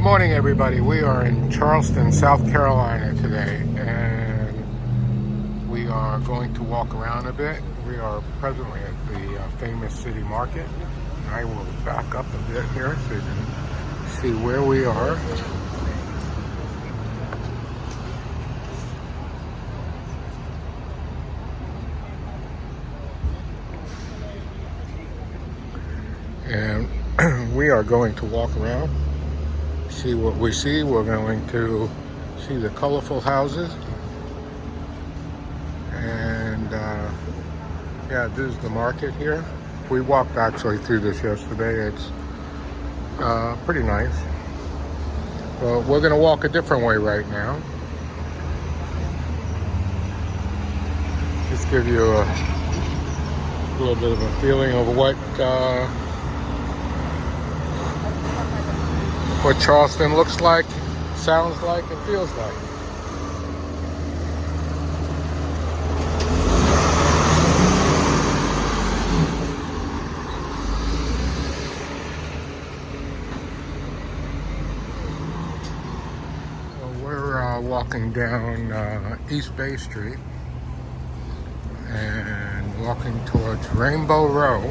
morning, everybody. We are in Charleston, South Carolina today, and we are going to walk around a bit. We are presently at the famous city market. I will back up a bit here so you can see where we are. And we are going to walk around, see what we see. We're going to see the colorful houses. And yeah, this is the market here. We walked actually through this yesterday. It's pretty nice. But we're going to walk a different way right now. Just give you a little bit of a feeling of what Charleston looks like, sounds like, and feels like. We're walking down East Bay Street and walking towards Rainbow Row,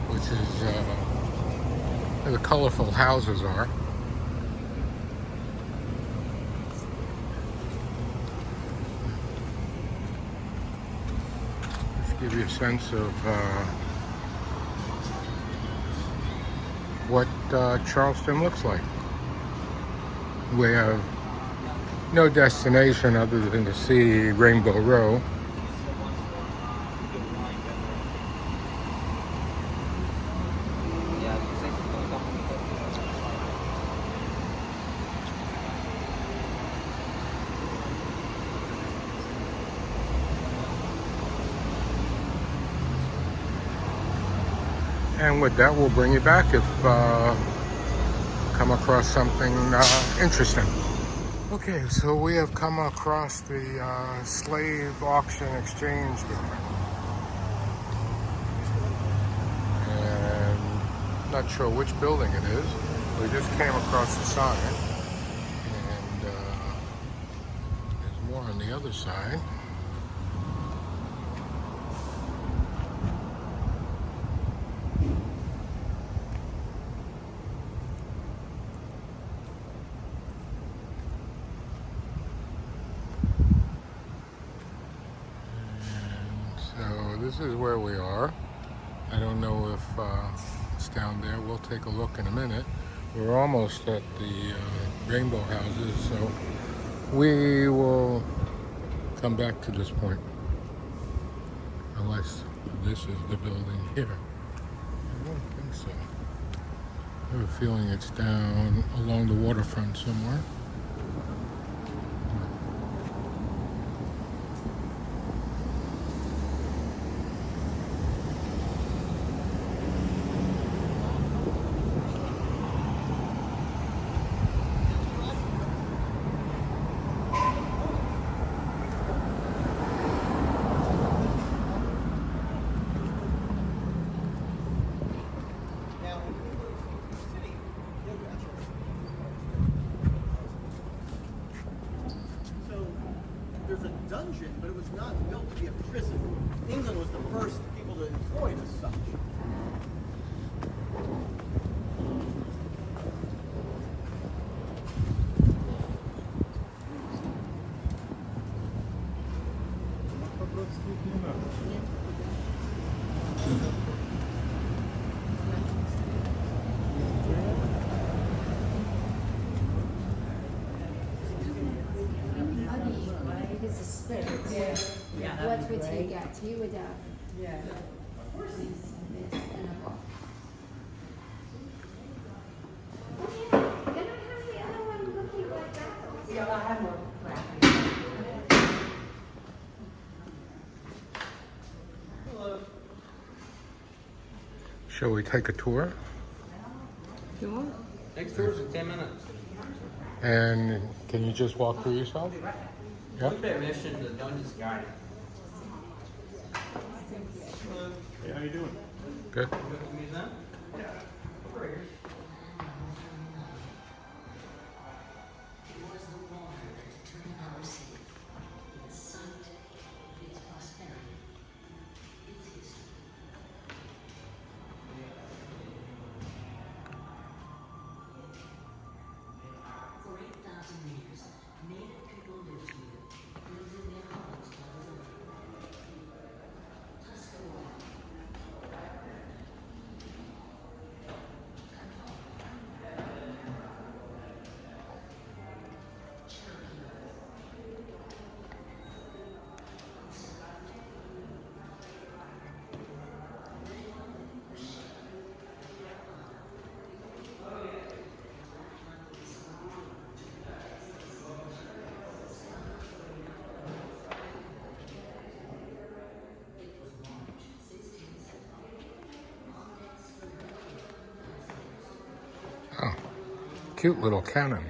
which is where the colorful houses are. Just give you a sense of what Charleston looks like. We have no destination other than to see Rainbow Row. And with that, we'll bring you back if come across something interesting. Okay, so we have come across the slave auction exchange building. And not sure which building it is. We just came across the sign. And there's more on the other side. This is where we are. I don't know if it's down there. We'll take a look in a minute. We're almost at the rainbow houses, so we will come back to this point. Unless this is the building here. I don't think so. I have a feeling it's down along the waterfront somewhere. There's a dungeon, but it was not built to be a prison. England was the first people to employ it as such. It's a split. Yeah. What would he get? He would have. Yeah. Of course he's this and a box. Oh yeah. Then I have the other one looking like that also. Yeah, I have more crap. Hello. Shall we take a tour? Sure. Next tour's in 10 minutes. And can you just walk through yourself? Yeah. With permission, the dungeon's guided. Hey, how you doing? Good. You go to the museum? Yeah. cute little cannon.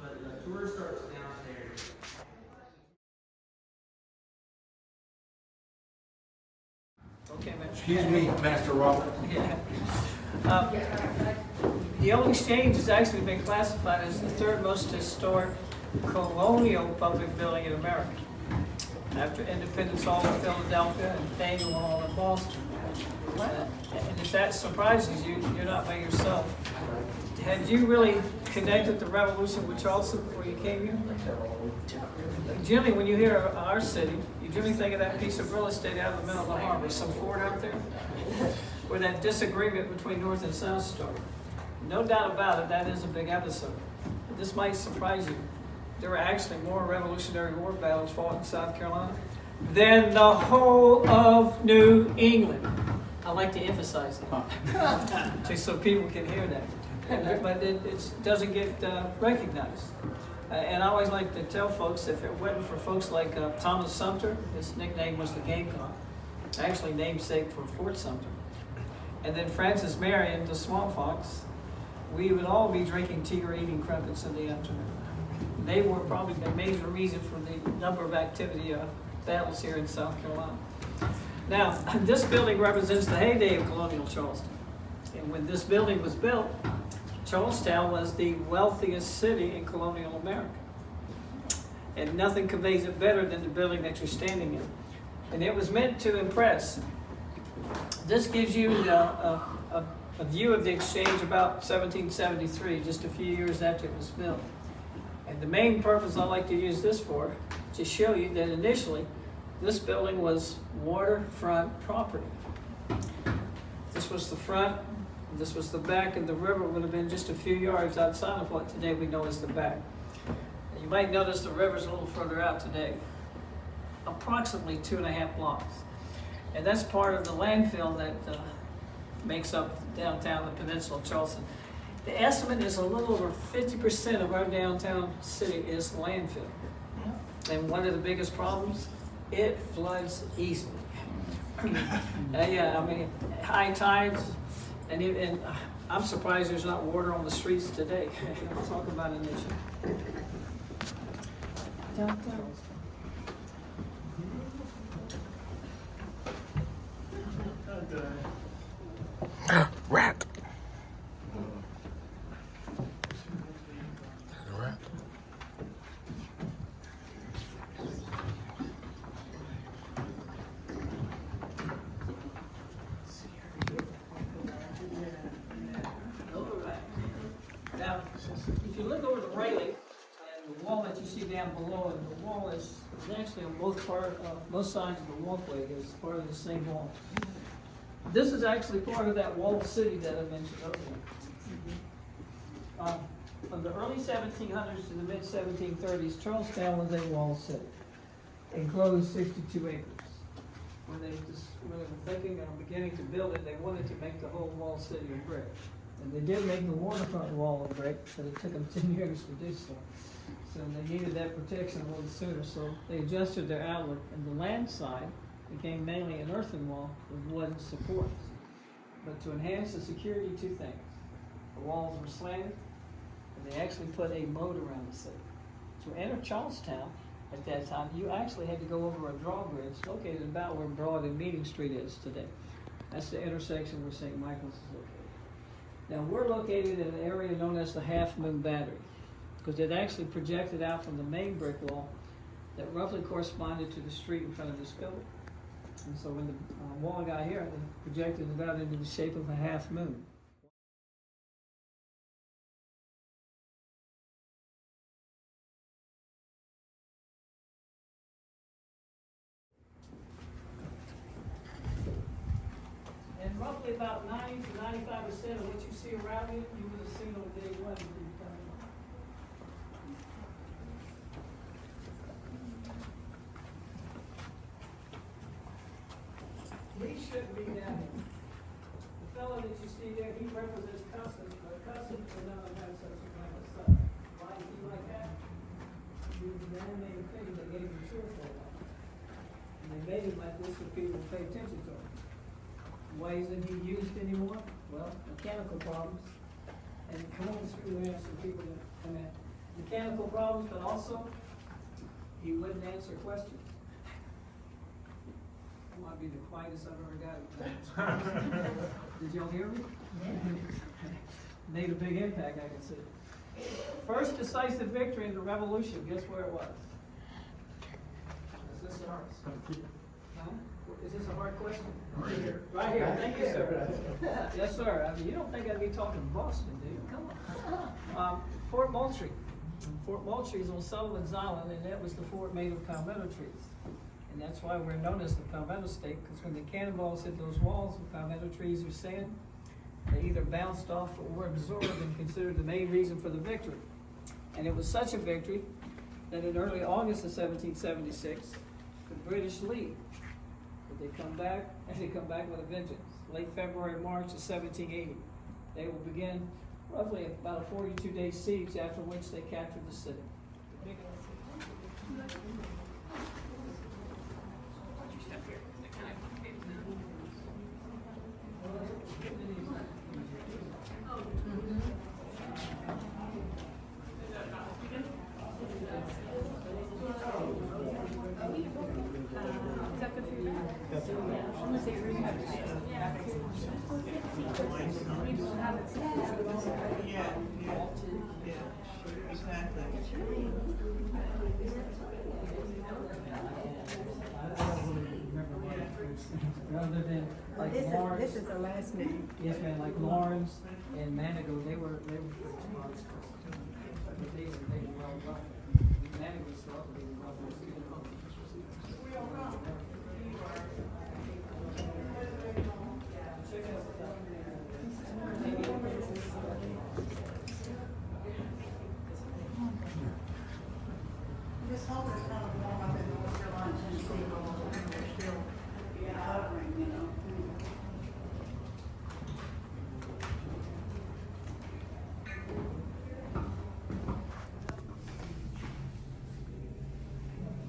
But the tour starts downstairs. Okay, man. Excuse me, Master Robert. Yeah. The old exchange has actually been classified as the third most historic colonial public building in America, after Independence Hall in Philadelphia and Faneuil Hall in Boston. And if that surprises you, you're not by yourself. Had you really connected the Revolution with Charleston before you came here? Generally, when you hear of our city, you generally think of that piece of real estate out in the middle of the harbor, some fort out there, where that disagreement between North and South started. No doubt about it, that is a big episode. This might surprise you. There were actually more Revolutionary War battles fought in South Carolina than the whole of New England. I like to emphasize that, just so people can hear that. But it doesn't get recognized. And I always like to tell folks, if it wasn't for folks like Thomas Sumter, his nickname was the Gamecock, actually namesake for Fort Sumter, and then Francis Marion, the Swamp Fox, we would all be drinking tea or eating crumpets in the afternoon. They were probably the major reason for the number of activity battles here in South Carolina. Now, this building represents the heyday of colonial Charleston. And when this building was built, Charlestown was the wealthiest city in colonial America. And nothing conveys it better than the building that you're standing in. And it was meant to impress. This gives you a view of the exchange about 1773, just a few years after it was built. And the main purpose I like to use this for, to show you that initially, this building was waterfront property. This was the front, this was the back, and the river would have been just a few yards outside of what today we know as the back. And you might notice the river's a little further out today, approximately 2.5 blocks. And that's part of the landfill that makes up downtown, the peninsula of Charleston. The estimate is a little over 50% of our downtown city is landfill. And one of the biggest problems, it floods easily. Yeah, I mean, high tides, and I'm surprised there's not water on the streets today. We'll talk about an issue. Downtown. Rat. Is it a rat? Now, if you look over the railing and the wall that you see down below, and the wall is actually on both sides of the walkway, is part of the same wall. This is actually part of that walled city that I mentioned earlier. From the early 1700s to the mid 1730s, Charlestown was a walled city, enclosed 62 acres. When they were thinking of beginning to build it, they wanted to make the whole walled city of brick. And they did make the waterfront wall of brick, but it took them 10 years to do so. So they needed that protection a little sooner, so they adjusted their outlook, and the land side became mainly an earthen wall with wooden supports. But to enhance the security, two things. The walls were slanted, and they actually put a moat around the city. To enter Charlestown at that time, you actually had to go over a drawbridge located about where Broad and Meeting Street is today. That's the intersection where St. Michael's is located. Now, we're located in an area known as the Half Moon Battery, because it actually projected out from the main brick wall that roughly corresponded to the street in front of this building. And so when the wall got here, they projected it out into the shape of a half moon. And roughly about 90 to 95% of what you see around you, you would have seen on day one before you come in. He shouldn't be down here. The fellow that you see there, he represents Customs, but Customs would not have had such a kind of stuff. Why is he like that? He was an animated figure that gave him cheer for a while. And they made him like this so people would pay attention to him. Why isn't he used anymore? Well, mechanical problems. And come on through there, some people that come in. Mechanical problems, but also, he wouldn't answer questions. Might be the quietest I've ever got. Did y'all hear me? Made a big impact, I can see. First decisive victory in the revolution, guess where it was? Is this a hard, huh? Is this a hard question? Right here. Right here, thank you, sir. Yes, sir. I mean, you don't think I'd be talking Boston, do you? Come on. Fort Moultrie. Fort Moultrie is on Sullivan's Island, and that was the fort made of palmetto trees. And that's why we're known as the Palmetto State, because when the cannonballs hit those walls, the palmetto trees are saying, they either bounced off or were absorbed and considered the main reason for the victory. And it was such a victory that in early August of 1776, the British leave. But they come back, and they come back with a vengeance. Late February, March of 1780, they will begin roughly about a 42-day siege, after which they captured the city. Rather than like Lawrence. This is the last meeting. Yes, ma'am. Like Lawrence and Manigault, they were for spots. But they were well done. Manigault stuff, they were well done. This home is kind of warm up in North Carolina, Tennessee, and they're still recovering, you know.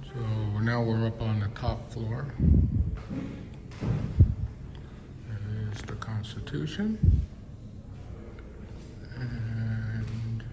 So now we're up on the top floor. There's the Constitution. And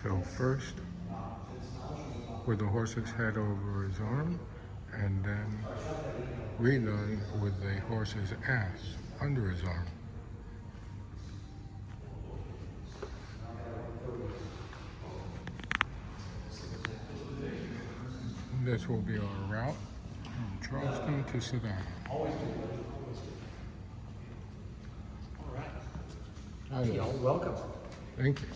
so first, with the horse's head over his arm, and then redone with the horse's ass under his arm. This will be our route from Charleston to Savannah. Hi there. Welcome. Thank you.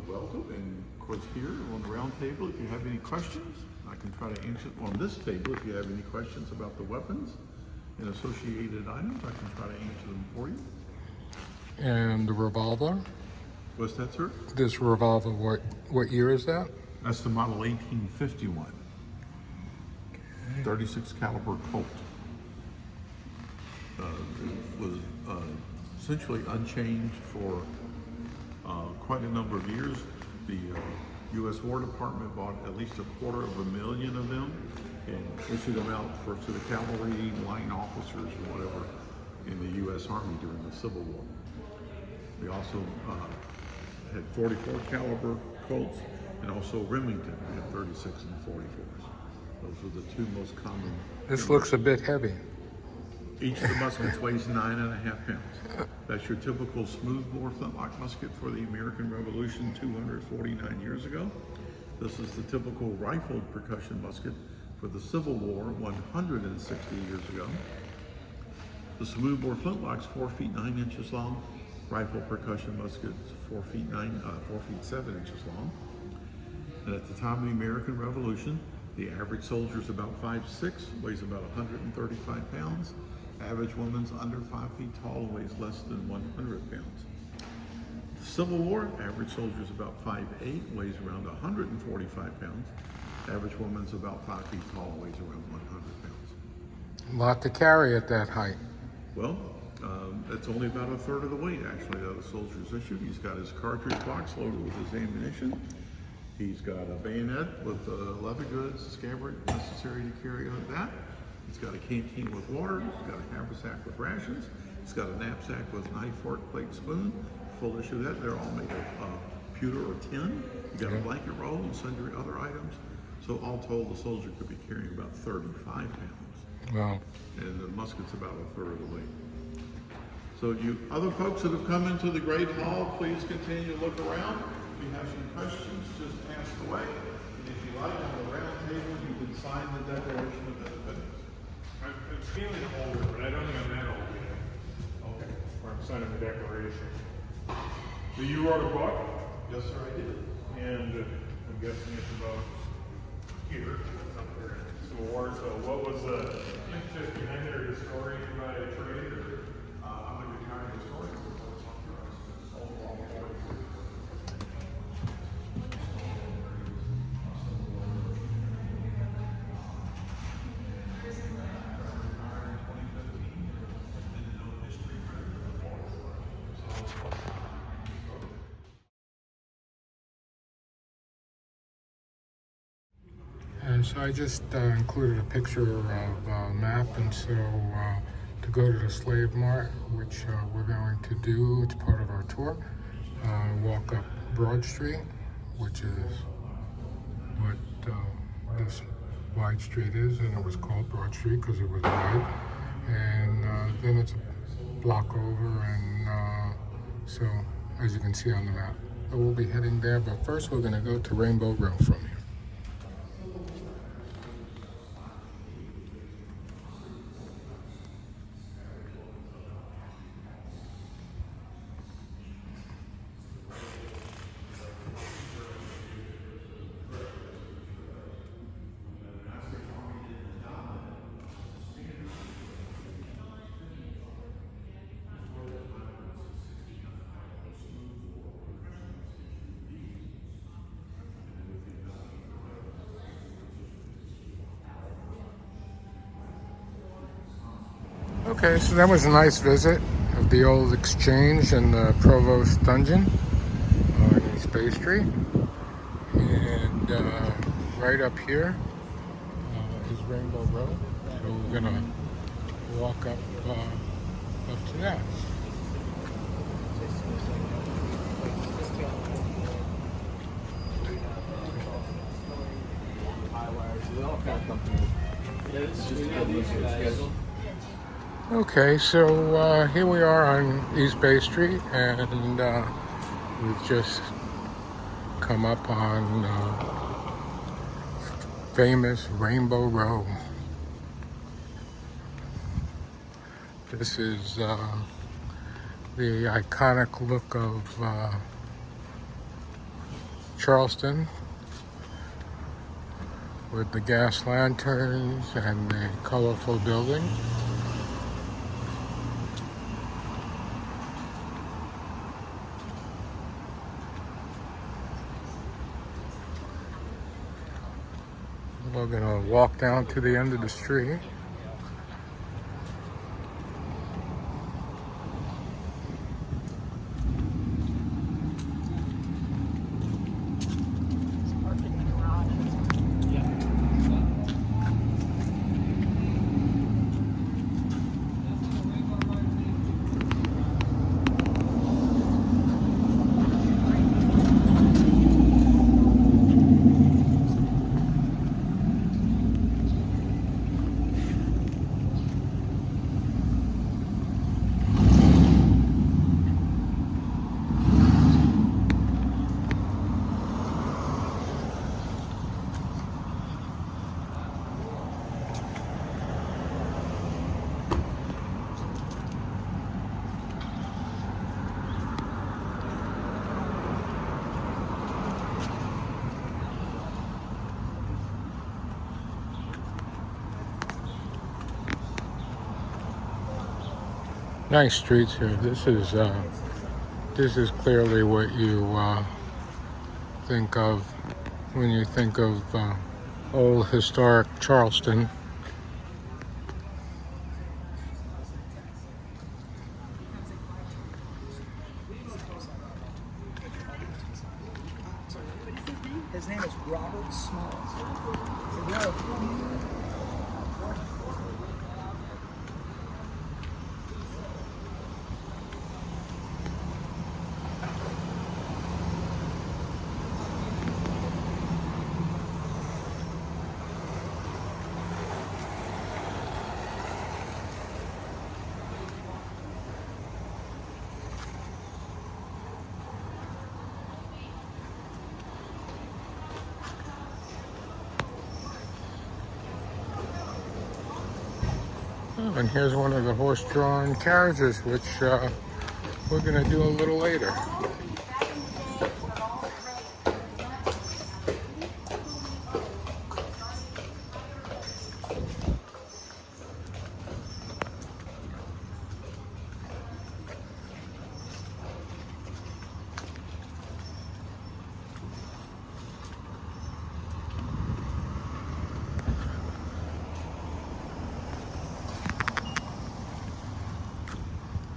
welcome. And of course here on the round table, if you have any questions, I can try to answer. On this table, if you have any questions about the weapons and associated items, I can try to answer them for you. And the revolver? What's that, sir? This revolver, what year is that? That's the model 1851. 36 caliber Colt. It was essentially unchanged for quite a number of years. The U.S. War Department bought at least 250,000 of them and issued them out to the cavalry, line officers, or whatever in the U.S. Army during the Civil War. We also had 44 caliber Colts and also Remington at 36 and 44s. Those were the two most common. This looks a bit heavy. Each of the muskets weighs 9.5 pounds. That's your typical smoothbore flintlock musket for the American Revolution 249 years ago. This is the typical rifled percussion musket for the Civil War 160 years ago. The smoothbore flintlock's 4 feet 9 inches long. Rifle percussion muskets 4 feet 7 inches long. And at the time of the American Revolution, the average soldier's about 5'6", weighs about 135 pounds. Average woman's under 5 feet tall, weighs less than 100 pounds. The Civil War, average soldier's about 5'8", weighs around 145 pounds. Average woman's about 5 feet tall, weighs around 100 pounds. A lot to carry at that height. Well, it's only about a third of the weight, actually, that a soldier's issued. He's got his cartridge box loaded with his ammunition. He's got a bayonet with leather goods, scabbard necessary to carry on that. He's got a canteen with water. He's got a haversack with rations. He's got a knapsack with knife, fork, plate, spoon. Full issue of that. They're all made of pewter or tin. He's got a blanket roll and sundry other items. So all told, the soldier could be carrying about 35 pounds. Wow. And the musket's about a third of the weight. So you other folks that have come into the Great Hall, please continue to look around. If you have some questions, just ask away. And if you like, on the round table, you can sign the Declaration of Independence. I'm feeling older, but I don't think I'm that old yet. Okay. Where I'm signing the Declaration. So you wrote a book, Yes, sir, I did. and I'm guessing it's about here, up there in the Civil War. So what was the impetus behind it, or the story by trade? Or? I'm a retired historian. And so I just included a picture of a map, and so to go to the Slave Mart, which we're going to do, it's part of our tour, walk up Broad Street, which is what this wide street is, and it was called Broad Street because it was wide. And then it's a block over, and so as you can see on the map, so we'll be heading there. But first, we're going to go to Rainbow Row from here. Okay, so that was a nice visit of the old exchange and the Provost Dungeon on East Bay Street. And right up here is Rainbow Row. So we're gonna walk up to that. Okay, so here we are on East Bay Street, and we've just come up on famous Rainbow Row. This is the iconic look of Charleston with the gas lanterns and the colorful building. We're gonna walk down to the end of the street. Nice streets here. This is clearly what you think of when you think of old historic Charleston. His name is Robert Smalls. Oh, and here's one of the horse-drawn carriages, which we're going to do a little later.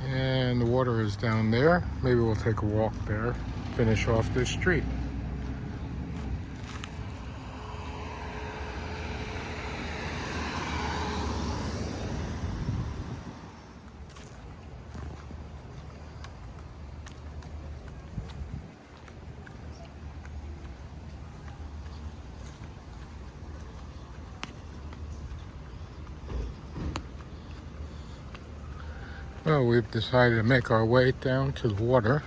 And the water is down there. Maybe we'll take a walk there, finish off this street. Well, we've decided to make our way down to the water.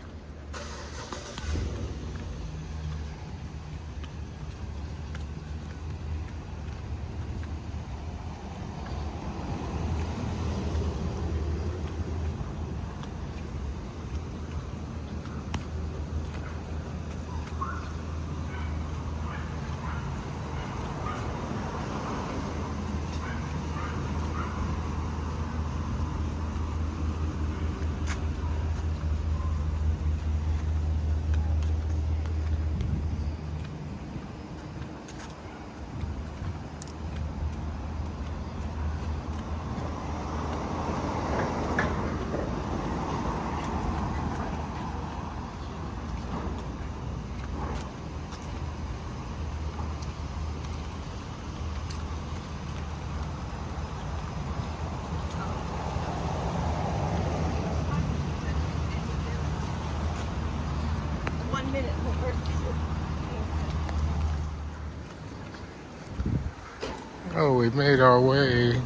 Oh, we've made our way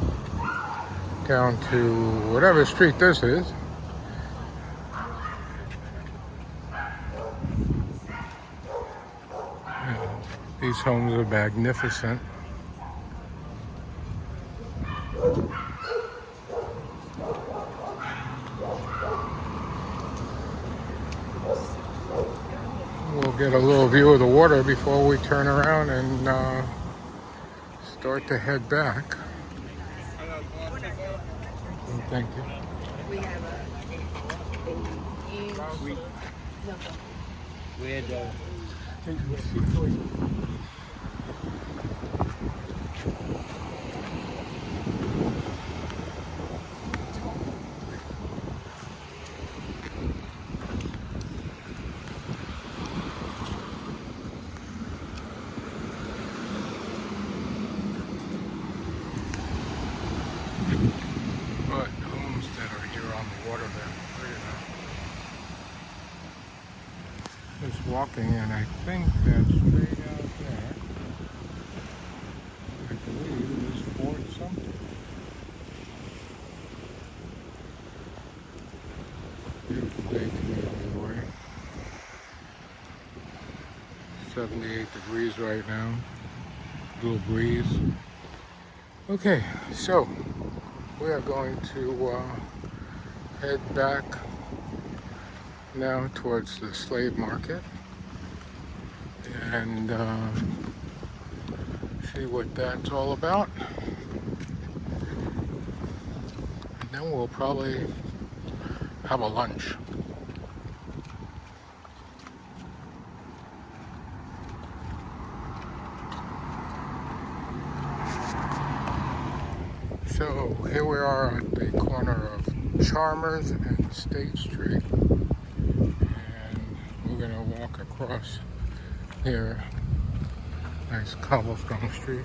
down to whatever street this is. These homes are magnificent. We'll get a little view of the water turn around and start to head back. Thank you. We have a huge. No, We had But homes that are here on the water there. Just walking, and I think that straight out there, I believe, is Fort Sumter. Beautiful day today, by the way. 78 degrees right now. Little breeze. Okay, so we are going to head back now towards the slave market and see what that's all about. And then we'll probably have a lunch. So here we are at the corner of Chalmers and State Street, and we're gonna walk across here. Nice cobblestone street.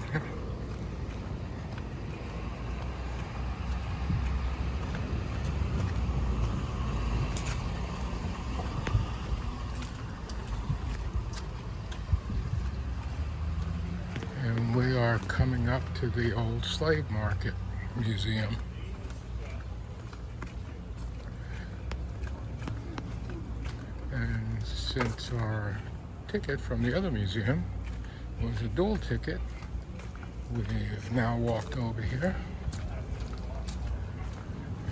And we are coming up to the old slave market museum. And since our ticket from the other museum was a dual ticket, we've now walked over here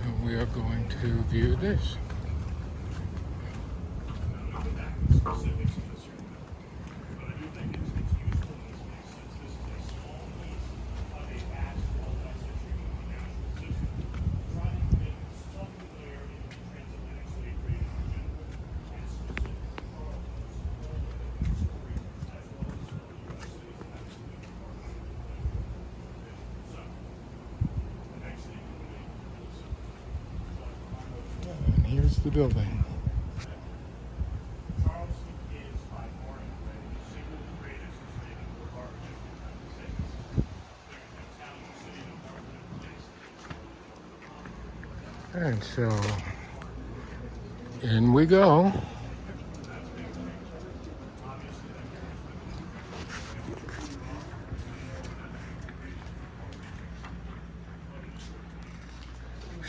and we are going to view this. And here's the building. Charleston is by far and away the single greatest state of the architecture in the United States. There's no town or city no more than it is. And so in we go.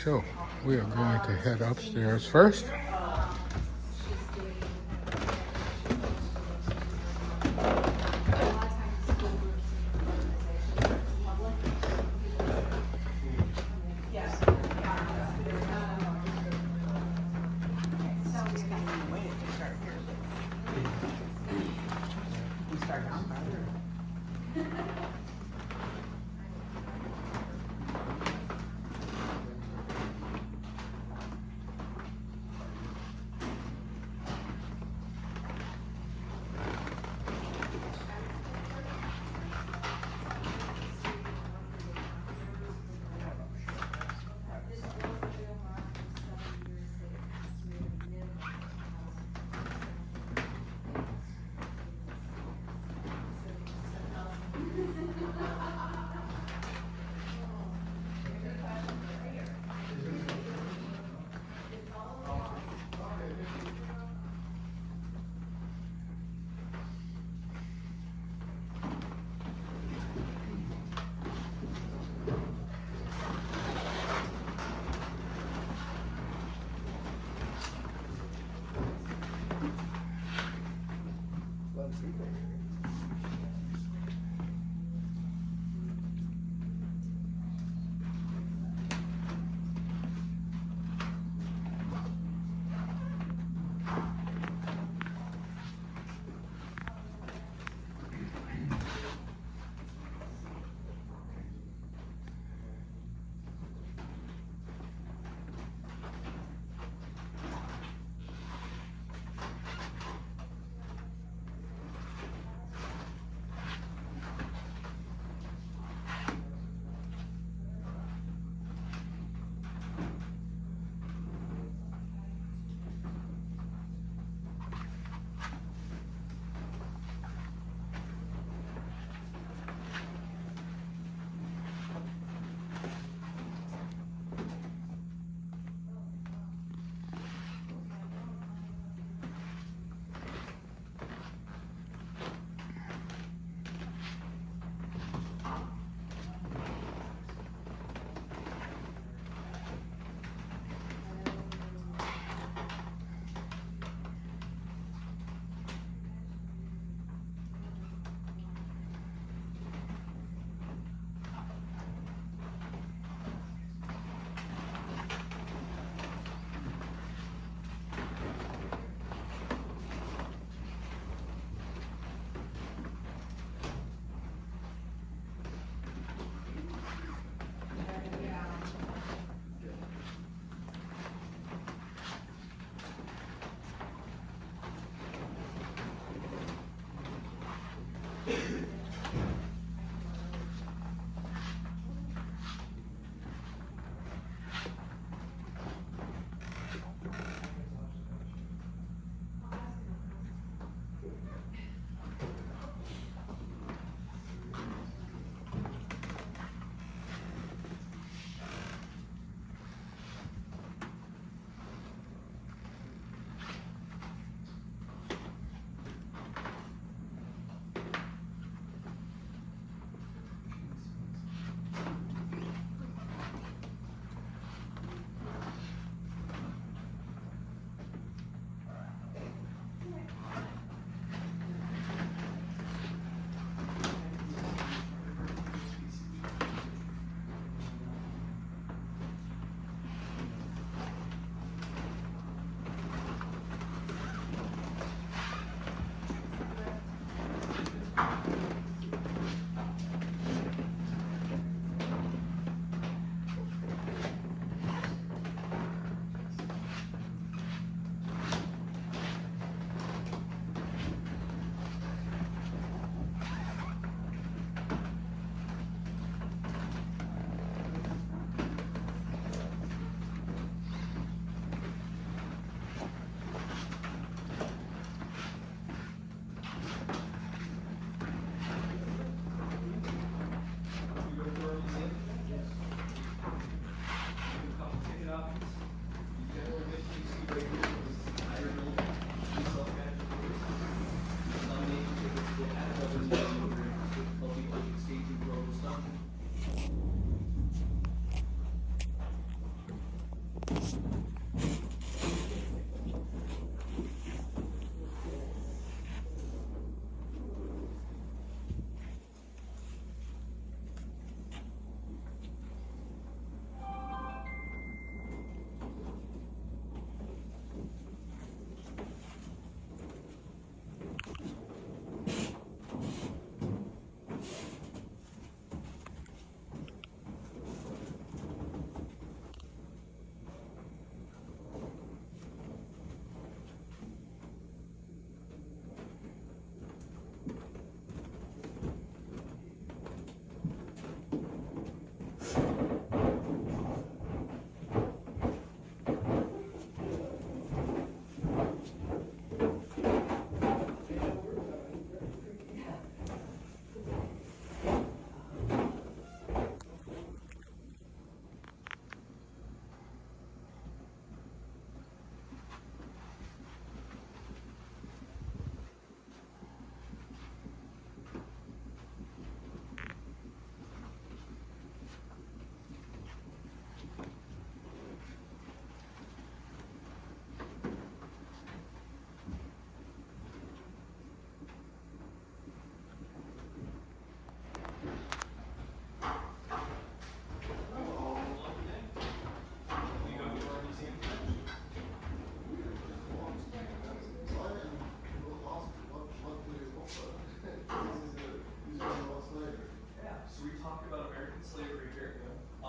So we are going to head upstairs first.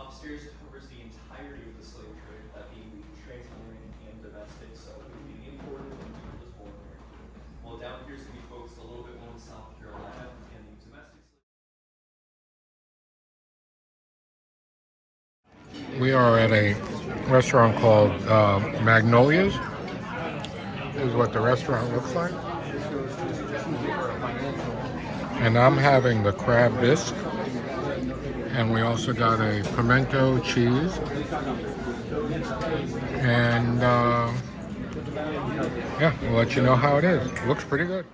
Upstairs covers the entirety of the slave trade, that being the transatlantic and domestic, so including imported and as well American. Well, down here is going to be focused a little bit more on South Carolina and the domestic slave. We are at a restaurant called Magnolia's. This is what the restaurant looks like. And I'm having the crab bisque. And we also got a pimento cheese. And yeah, we'll let you know how it is. It looks pretty good.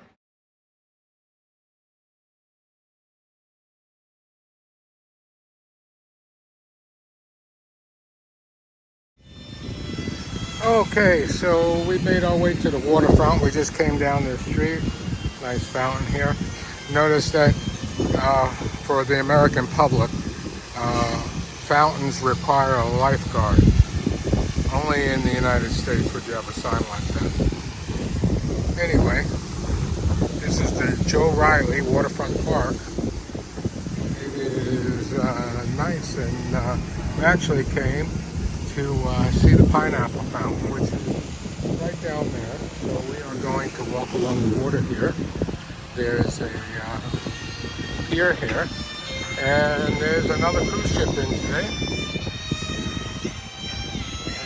Okay, so we made our way to the waterfront. We just came down the street. Nice fountain here. Notice that for the American public, fountains require a lifeguard. Only in the United States would you have a sign like that. Anyway, this is the Joe Riley Waterfront Park. It is nice, and we actually came to see the pineapple fountain, which is right down there. So we are going to walk along the water here. There's a pier here. And there's another cruise ship in today.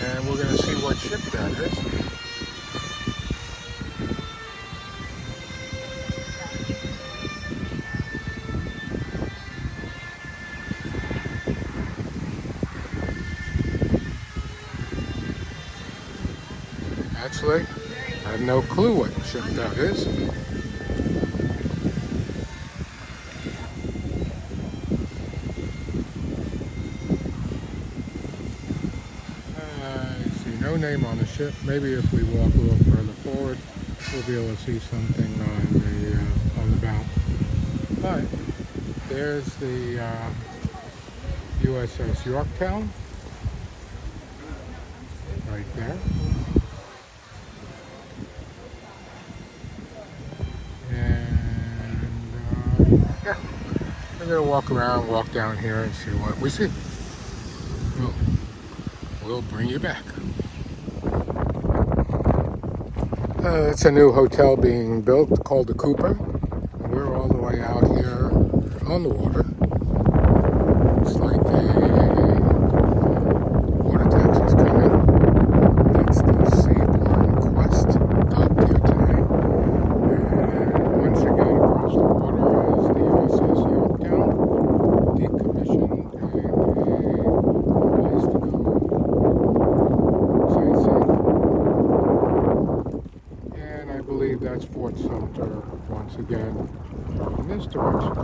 And we're going to see what ship that is. Actually, I have no clue what ship that is. I see no name on the ship. Maybe if we walk a little further forward, we'll be able to see something on the bow. But there's the USS Yorktown right there. And yeah, we're gonna walk around, walk down here and see what we see. We'll bring you back. It's a new hotel being built called the Cooper. We're all the way out here on the water. Looks like a water taxi's coming. That's the Seabourn Quest docked here today. And once again across the water is the USS Yorktown, decommissioned and a place to go sightseeing. And I believe that's Fort Sumter once again in this direction.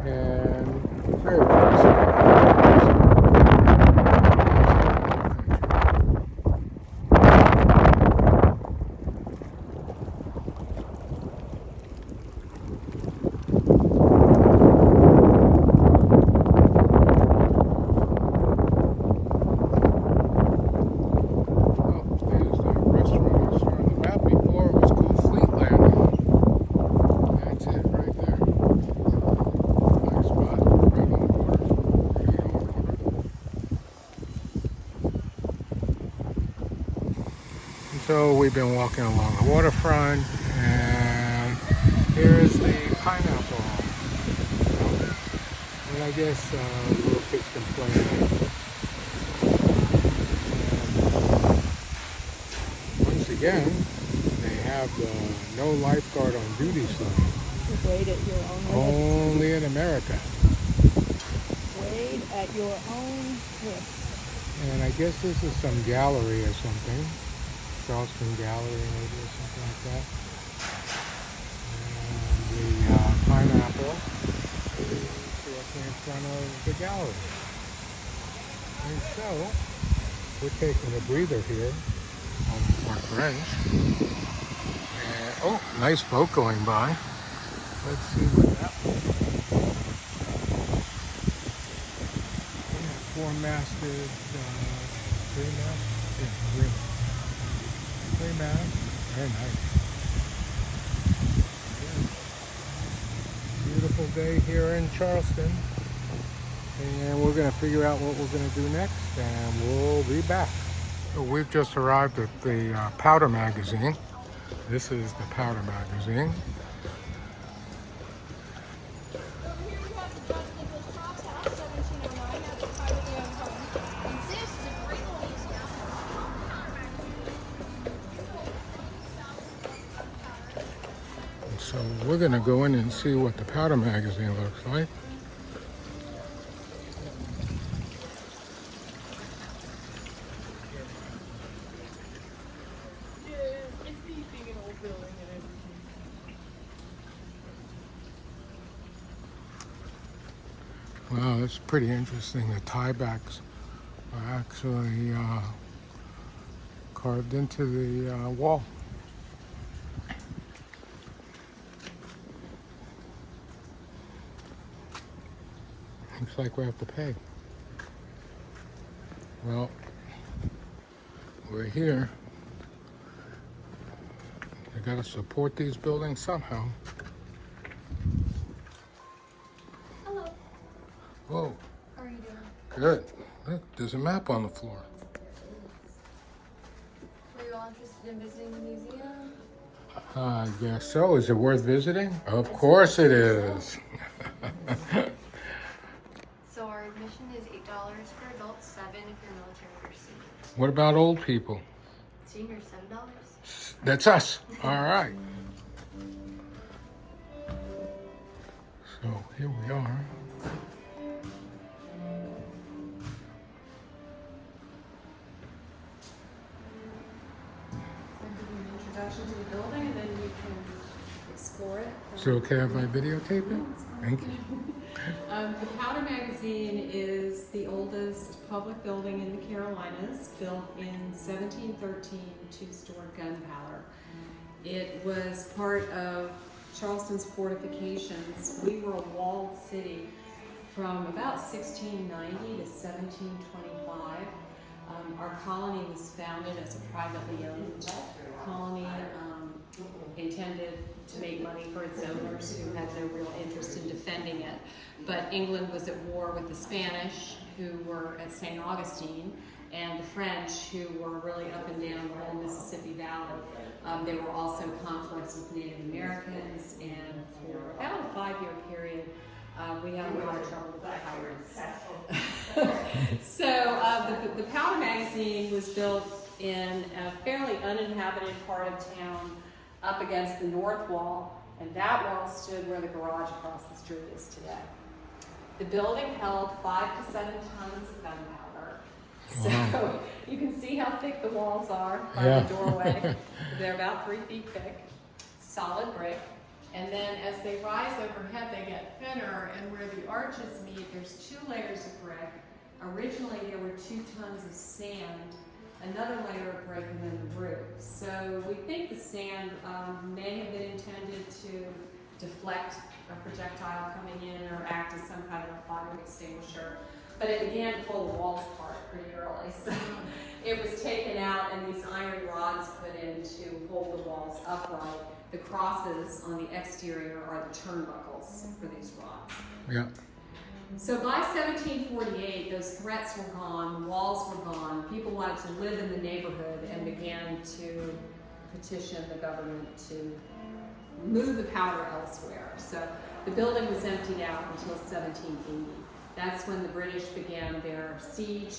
And very nice. So we've been walking along the waterfront, and here's the pineapple home. And I guess little kids can play in it. And once again, they have the no lifeguard on duty sign. Wade at your own risk. Only in America. Wade at your own risk. And I guess this is some gallery or something. Charleston Gallery maybe or something like that. And the pineapple is directly in front of the gallery. And so, we're taking a breather here on Fort French. And, oh, nice boat going by. Let's see what that was. Four-masted, three-masted? Yeah, three. Three mast. Very nice. Yeah. Beautiful day here in Charleston. And we're going to figure out what we're going to do next, and we'll be back. So we've just arrived at the Powder Magazine. This is the Powder Magazine. So we're going to go in and see what the Powder Magazine looks like. Wow, that's pretty interesting. The tiebacks are actually carved into the wall. Looks like we have to pay. Well, we're here. They gotta support these buildings somehow. Hello. Whoa, How are you doing? good. Look, there's a map on the floor. Were you all interested in visiting the museum? I guess so. Is it worth visiting? Of course it is. So our admission is $8 for adults, $7 if you're military or senior. What about old people? Seniors, $7. That's us. All right. So here we are. Introduction to the building, and then you can explore it. Is it okay if I videotape it? Thank you. The Powder Magazine is the oldest public building in the Carolinas, built in 1713 to store gunpowder. It was part of Charleston's fortifications. We were a walled city from about 1690 to 1725. Our colony was founded as a privately owned colony, intended to make money for its owners who had no real interest in defending it. But England was at war with the Spanish, who were at St. Augustine, and the French, who were really up and down the whole Mississippi Valley. There were also conflicts with Native Americans, and for about a 5-year period, we had a lot of trouble with the pirates. So the Powder Magazine was built in a fairly uninhabited part of town up against the north wall, and that wall stood where the garage across the street is today. The building held 5 to 7 tons of gunpowder. So you can see how thick the walls are by the doorway. They're about 3 feet thick, solid brick. And then as they rise overhead, they get thinner, and where the arches meet, there's 2 layers of brick. Originally, there were 2 tons of sand, another layer of brick, and then the roof. So we think the sand may have been intended to deflect a projectile coming in or act as some kind of a fire extinguisher. But it began to pull the walls apart pretty early. So it was taken out and these iron rods put in to hold the walls upright. The crosses on the exterior are the turnbuckles for these rods. Yeah. So by 1748, those threats were gone, walls were gone, people wanted to live in the neighborhood and began to petition the government to move the powder elsewhere. So the building was emptied out until 1780. That's when the British began their siege.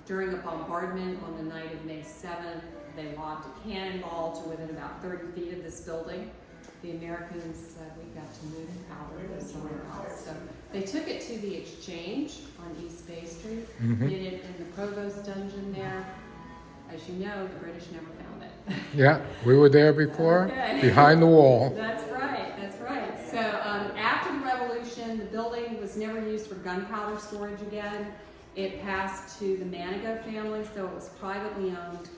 During a bombardment on the night of May 7th, they lobbed a cannonball to within about 30 feet of this building. The Americans said, "We've got to move the powder to somewhere else." So they took it to the Exchange on East Bay Street, hid it in the Provost dungeon there. As you know, the British never found it. Yeah, we were there before, behind the wall. That's right, that's right. So after the Revolution, the building was never used for gunpowder storage again. It passed to the Manigault family, so it was privately owned.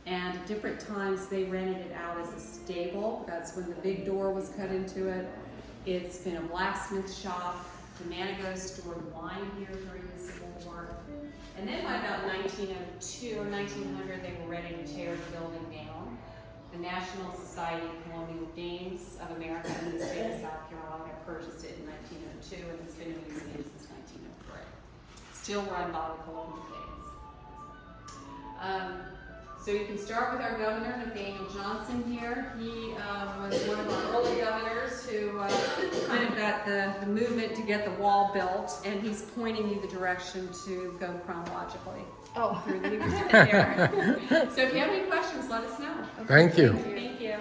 And at different times, they rented it out as a stable. That's when the big door was cut into it. It's been a blacksmith shop. The Manigauts stored wine here during the Civil War. And then by about 1902 or 1900, they were ready to tear the building down. The National Society of Colonial Dames of America in the state of South Carolina purchased it in 1902, and it's been a museum since 1903. Still run by the Colonial Dames. So you can start with our governor, Nathaniel Johnson here. He was one of our early governors who kind of got the movement to get the wall built, and he's pointing you the direction to go chronologically. Oh. Through the there. So if you have any questions, let us know. Thank you. Thank you.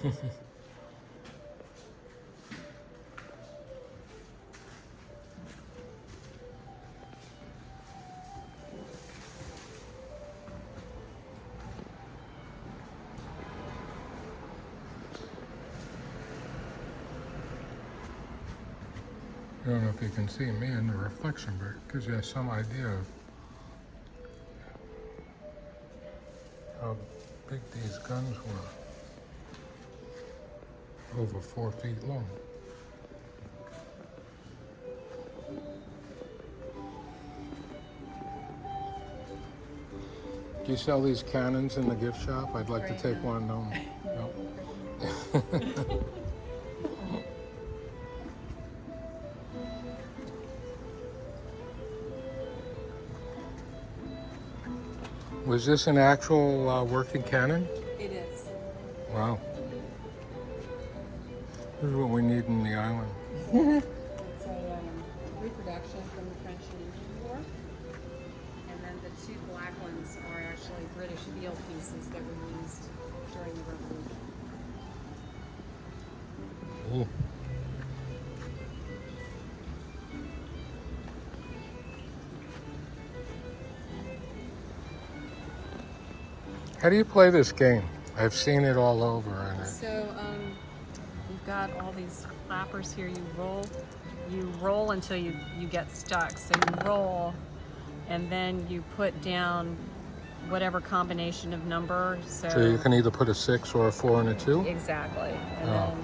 I don't know if you can see me in the reflection, but it gives you some idea of how big these guns were. Over 4 feet long. Do you sell these cannons in the gift shop? I'd like to take one. No. Was this an actual working cannon? It is. Wow. This is what we need in the island. It's a reproduction from the French and Indian War. And then the 2 black ones are actually British field pieces that were used during the Revolution. Ooh. How do you play this game? I've seen it all over. And So you've got all these flappers here. You roll until you get stuck. So you roll, and then you put down whatever combination of numbers. so you can either put a 6 or a 4 and a 2? Exactly. And then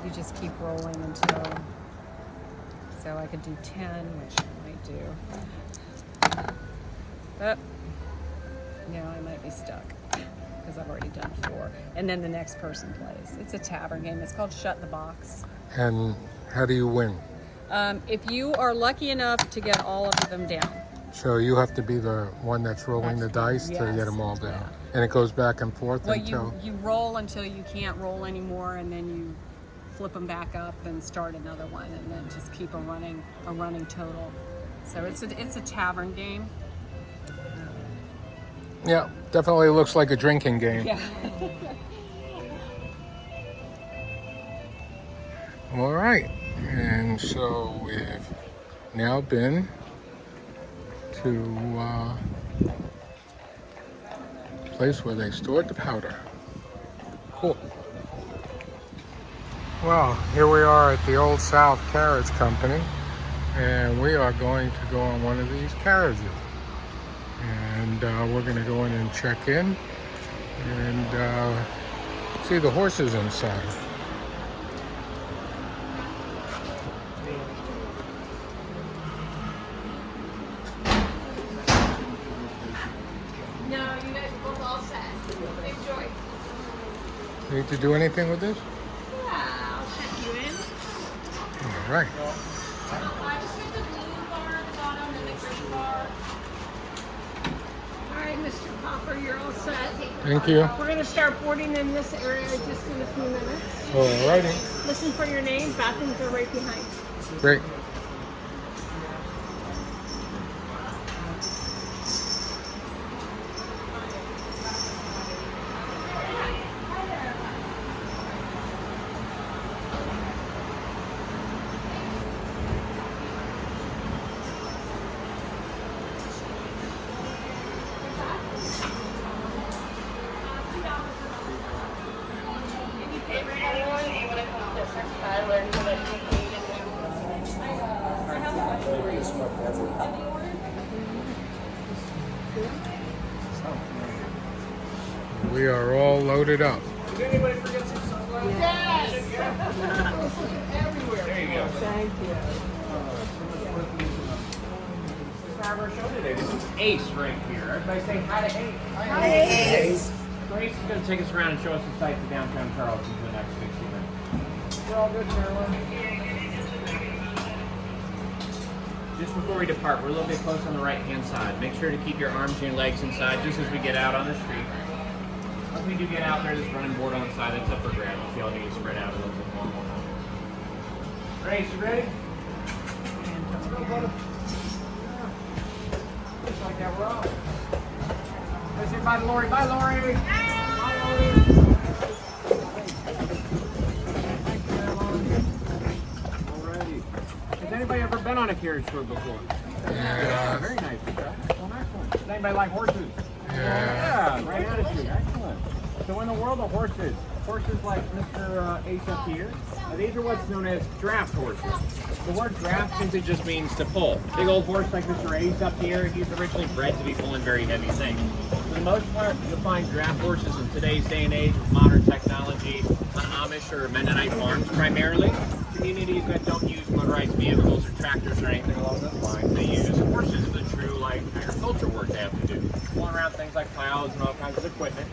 you just keep rolling until, so I could do 10, which I might do. But, yeah, I might be stuck because I've already done 4. And then the next person plays. It's a tavern game. It's called Shut the Box. And how do you win? If you are lucky enough to get all of them down. So you have to be the one that's rolling the dice to Yes. get them all down. Yeah. And it goes back and forth Well, until... you roll until you can't roll anymore, and then you flip them back up and start another one, and then just keep a running total. So it's a tavern game. Yeah, definitely looks like a drinking game. Yeah. All right. And so we've now been to a place where they stored the powder. Cool. Well, here we are at the Old South Carriage Company, and we are going to go on one of these carriages. And we're going to go in and check in and see the horses inside. No, you guys are both all set. Enjoy. Need to do anything with this? Yeah, I'll check you in. All right. Just with the blue bar at the bottom and the green bar. All right, Mr. Popper, you're all set. Thank you. We're going to start boarding in this area just in a few minutes. All righty. Listen for your name. Bathrooms are right behind. Great. We are all loaded up. Did anybody forget some sunglasses? Yes! Everywhere. There you go. Thank you. This is our show today. This is Ace right here. Everybody say hi to Ace. Hi, Ace. So Ace is going to take us around and show us the sights of downtown Charleston for the next 60 minutes. We're all good, Charlotte. Just before we depart, we're a little bit close on the right-hand side. Make sure to keep your arms and your legs inside just as we get out on the street. Once we do get out there, this running board on the side, that's up for grabs if y'all need to spread out a little bit more. Grace, you ready? Let's go, brother. Looks like that we're on. Let's say bye to Lori. Bye, Lori. Bye, Lori. been on a carriage tour before. Yeah. Very nice. Well, excellent. Does anybody like horses? Yeah. Yeah, right attitude. Excellent. So in the world of horses like Mr. Ace up here, these are what's known as draft horses. The word draft simply just means to pull. Big old horse like Mr. Ace up here, he's originally bred to be pulling very heavy things. For the most part, you'll find draft horses in today's day and age with modern technology on Amish or Mennonite farms primarily. Communities that don't use motorized vehicles or tractors or anything along those lines, they use horses for the true agriculture work they have to do. Pulling around things like plows and all kinds of equipment.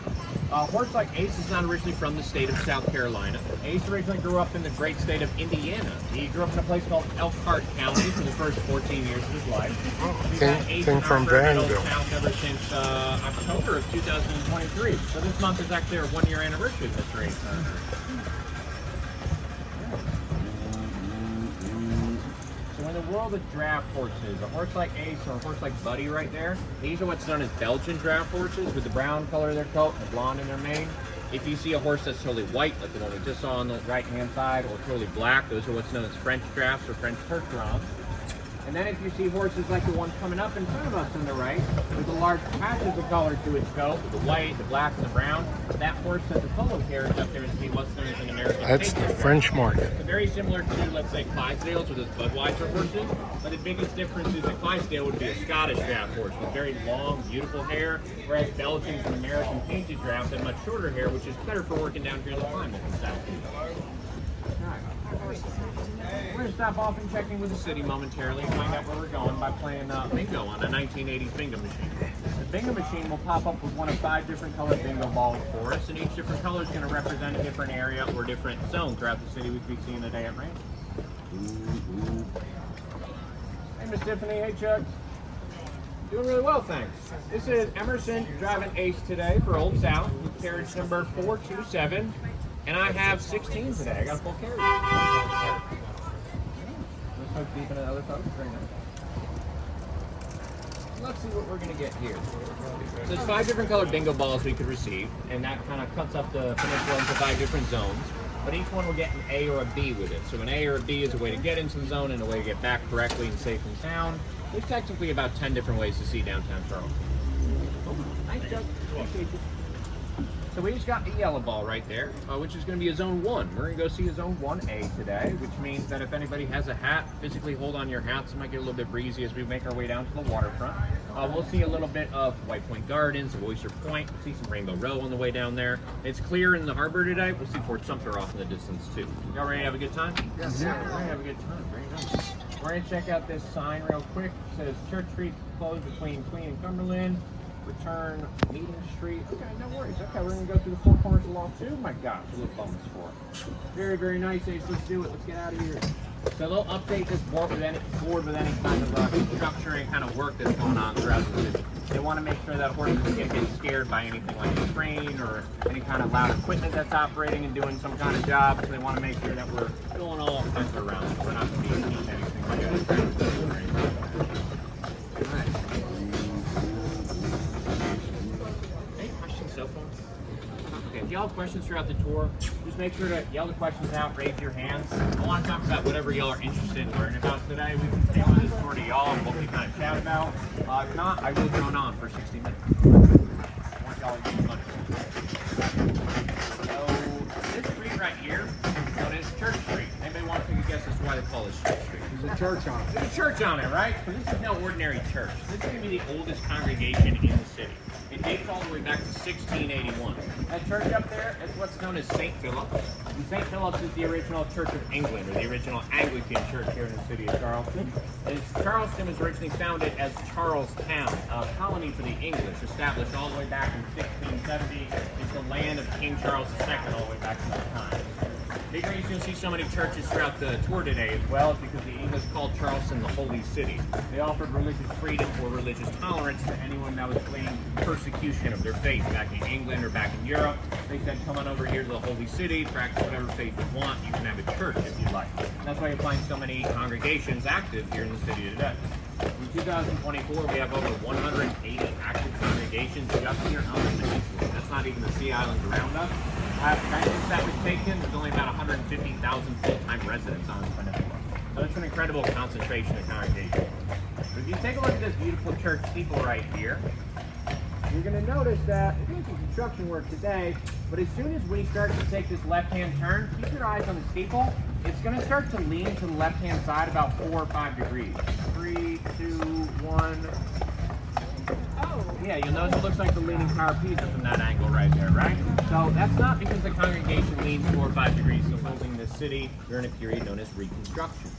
A horse like Ace is not originally from the state of South Carolina. Ace originally grew up in the great state of Indiana. He grew up in a place called Elkhart County for the first 14 years of his life. He's had Ace in from our middle Vanville. town ever since October of 2023. So this month is actually our 1-year anniversary of Mr. Ace. So in the world of draft horses, a horse like Ace or a horse like Buddy right there, these are what's known as Belgian draft horses with the brown color of their coat and the blonde in their mane. If you see a horse that's totally white, like the one we just saw on the right-hand side, or totally black, those are what's known as French drafts or French Percherons. And then if you see horses like the one coming up in front of us on the right, with the large patches of color to its coat, with the white, the black, and the brown, that horse has a polo carriage up there is what's known as an American That's the Patriot. French market. It's very similar to, let's say, Clydesdales or the Budweiser horses, but the biggest difference is that Clydesdale would be a Scottish draft horse with very long, beautiful hair, whereas Belgians and American painted drafts have much shorter hair, which is better for working down here in the climate in the south. We're going to stop off and check in with the city momentarily and find out where we're going by playing bingo on a 1980s bingo machine. The bingo machine will pop up with one of 5 different colored bingo balls for us, and each different color is going to represent a different area or different zone throughout the city we could be seeing today at range. Hey, Miss Tiffany. Hey, Chuck. Doing really well, thanks. This is Emerson driving Ace today for Old South with carriage number 427. And I have 16 today. I got a full carriage. Let's hook deep into the other folks. Very nice. Let's see what we're going to get here. So there's 5 different colored bingo balls we could receive, and that kind of cuts up the peninsula into 5 different zones. But each one will get an A or a B with it. So an A or a B is a way to get into the zone and a way to get back correctly and safe and sound. There's technically about 10 different ways to see downtown Charleston. Oh, thanks, Doug. Appreciate you. So we just got a yellow ball right there, which is going to be a Zone 1. We're going to go see a Zone 1A today, which means that if anybody has a hat, physically hold on your hats. It might get a little bit breezy as we make our way down to the waterfront. We'll see a little bit of White Point Gardens, Oyster Point. We'll see some Rainbow Row on the way down there. It's clear in the harbor today. We'll see Fort Sumter off in the distance, too. Y'all ready to have a good time? Yes, sir. We're ready to have a good time. Very nice. We're going to check out this sign real quick. It says Church Street closed between Queen and Cumberland. Return Meeting Street. Okay, no worries. Okay, we're going to go through the 4 corners of Law 2. My gosh, a little bonus for it. Very, very nice, Ace. Let's do it. Let's get out of here. So they'll update this board with any kind of structuring kind of work that's going on throughout the city. They want to make sure that horses can't get scared by anything like a train or any kind of loud equipment that's operating and doing some kind of job. So they want to make sure that we're going all offensive around it. We're not going to be doing anything like that. All right. Okay, if y'all have questions throughout the tour, just make sure to yell the questions out, raise your hands. I want to talk about whatever y'all are interested in learning about today. We can stay on this tour to y'all and what we kind of chat about. If not, I will drone on for 60 minutes. I want y'all to use money. So, this street right here is known as Church Street. Anybody want to take a guess as to why they call this Church Street? There's a church on it. There's a church on it, right? So this is no ordinary church. This is going to be the oldest congregation in the city. It dates all the way back to 1681. That church up there is what's known as St. Philip's. And St. Philip's is the original Church of England, or the original Anglican church here in the city of Charleston. And Charleston was originally founded as Charlestown, a colony for the English, established all the way back in 1670. It's the land of King Charles II all the way back to that time. Big reason you'll see so many churches throughout the tour today as well is because the English called Charleston the Holy City. They offered religious freedom or religious tolerance to anyone that was fleeing persecution of their faith back in England or back in Europe. They said, come on over here to the Holy City, practice whatever faith you want. You can have a church if you like. And that's why you find so many congregations active here in the city today. In 2024, we have over 180 active congregations just here on the peninsula. That's not even the Sea Islands around us. Census that was taken, there's only about 150,000 full-time residents on the peninsula. So it's an incredible concentration of congregation. But if you take a look at this beautiful church steeple right here, you're going to notice that it's doing some construction work today, but as soon as we start to take this left-hand turn, keep your eyes on the steeple. It's going to start to lean to the left-hand side about 4 or 5 degrees. 3, 2, 1. Oh, yeah, you'll notice it looks like the leaning Tower of Pisa from that angle right there, right? So that's not because the congregation leans 4 or 5 degrees. So building this city during a period known as Reconstruction.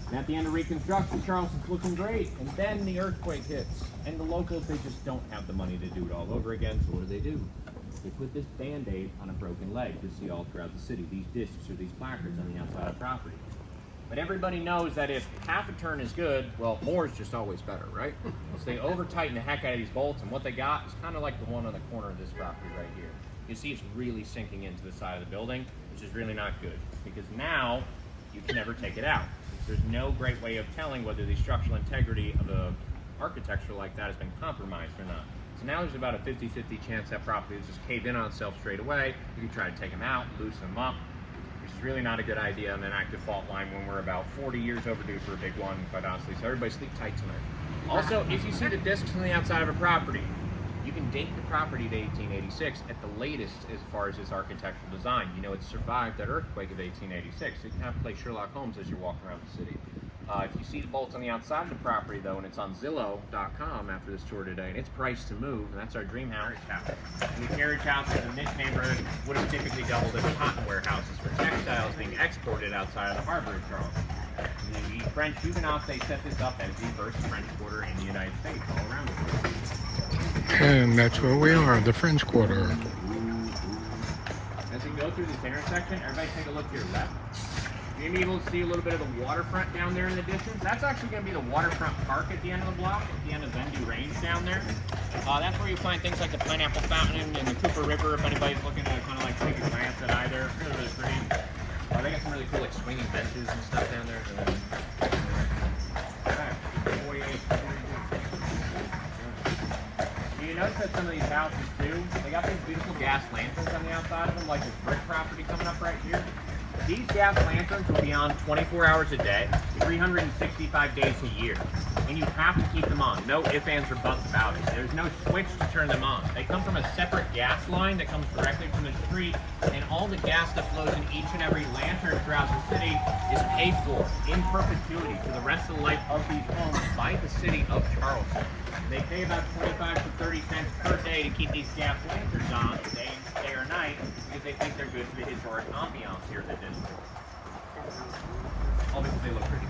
And at the end of Reconstruction, Charleston's looking great, and then the earthquake hits. And the locals, they just don't have the money to do it all over again, so what do? They put this Band-Aid on a broken leg you see all throughout the city, these discs or these placards on the outside of property. But everybody knows that if half a turn is good, well, more is just always better, right? So they over-tighten the heck out of these bolts, and what they got is kind of like the one on the corner of this property right here. You see it's really sinking into the side of the building, which is really not good, because now you can never take it out. There's no great way of telling whether the structural integrity of the architecture like that has been compromised or not. So now there's about a 50-50 chance that property will just cave in on itself straight away. You can try to take them out, loosen them up, which is really not a good idea on an active fault line when we're about 40 years overdue for a big one, quite honestly. So everybody sleep tight tonight. Also, if you see the discs on the outside of a property, you can date the property to 1886 at the latest as far as its architectural design. You know it survived that earthquake of 1886, so you can have to play Sherlock Holmes as you're walking around the city. If you see the bolts on the outside of the property, though, and it's on Zillow.com after this tour today, and it's priced to move, and that's our dream house. And the carriage houses in this neighborhood would have typically doubled as cotton warehouses for textiles being exported outside of the harbor of Charleston. The French Huguenots, they set this up as the first French Quarter in the United States, all around the world. And that's where we are, the French Quarter. As we go through this intersection, everybody take a look to your left. You're going to be able to see a little bit of the waterfront down there in the distance. That's actually going to be the waterfront park at the end of the block, at the end of Vendu Range down there. That's where you find things like the Pineapple Fountain and the Cooper River, if anybody's looking to kind of like take a glance at either. Really, really pretty. They got some really cool like swinging benches and stuff down there. You notice that some of these houses too, they got these beautiful gas lanterns on the outside of them, like this brick property coming up right here. These gas lanterns will be on 24 hours a day, 365 days a year. And you have to keep them on. No ifs, ands, or buts about it. There's no switch to turn them on. They come from a separate gas line that comes directly from the street, and all the gas that flows in each and every lantern throughout the city is paid for in perpetuity for the rest of the life of these homes by the city of Charleston. They pay about 25 to 30 cents per day to keep these gas lanterns on day or night because they think they're good for the historic ambiance here in the district. All because they look pretty.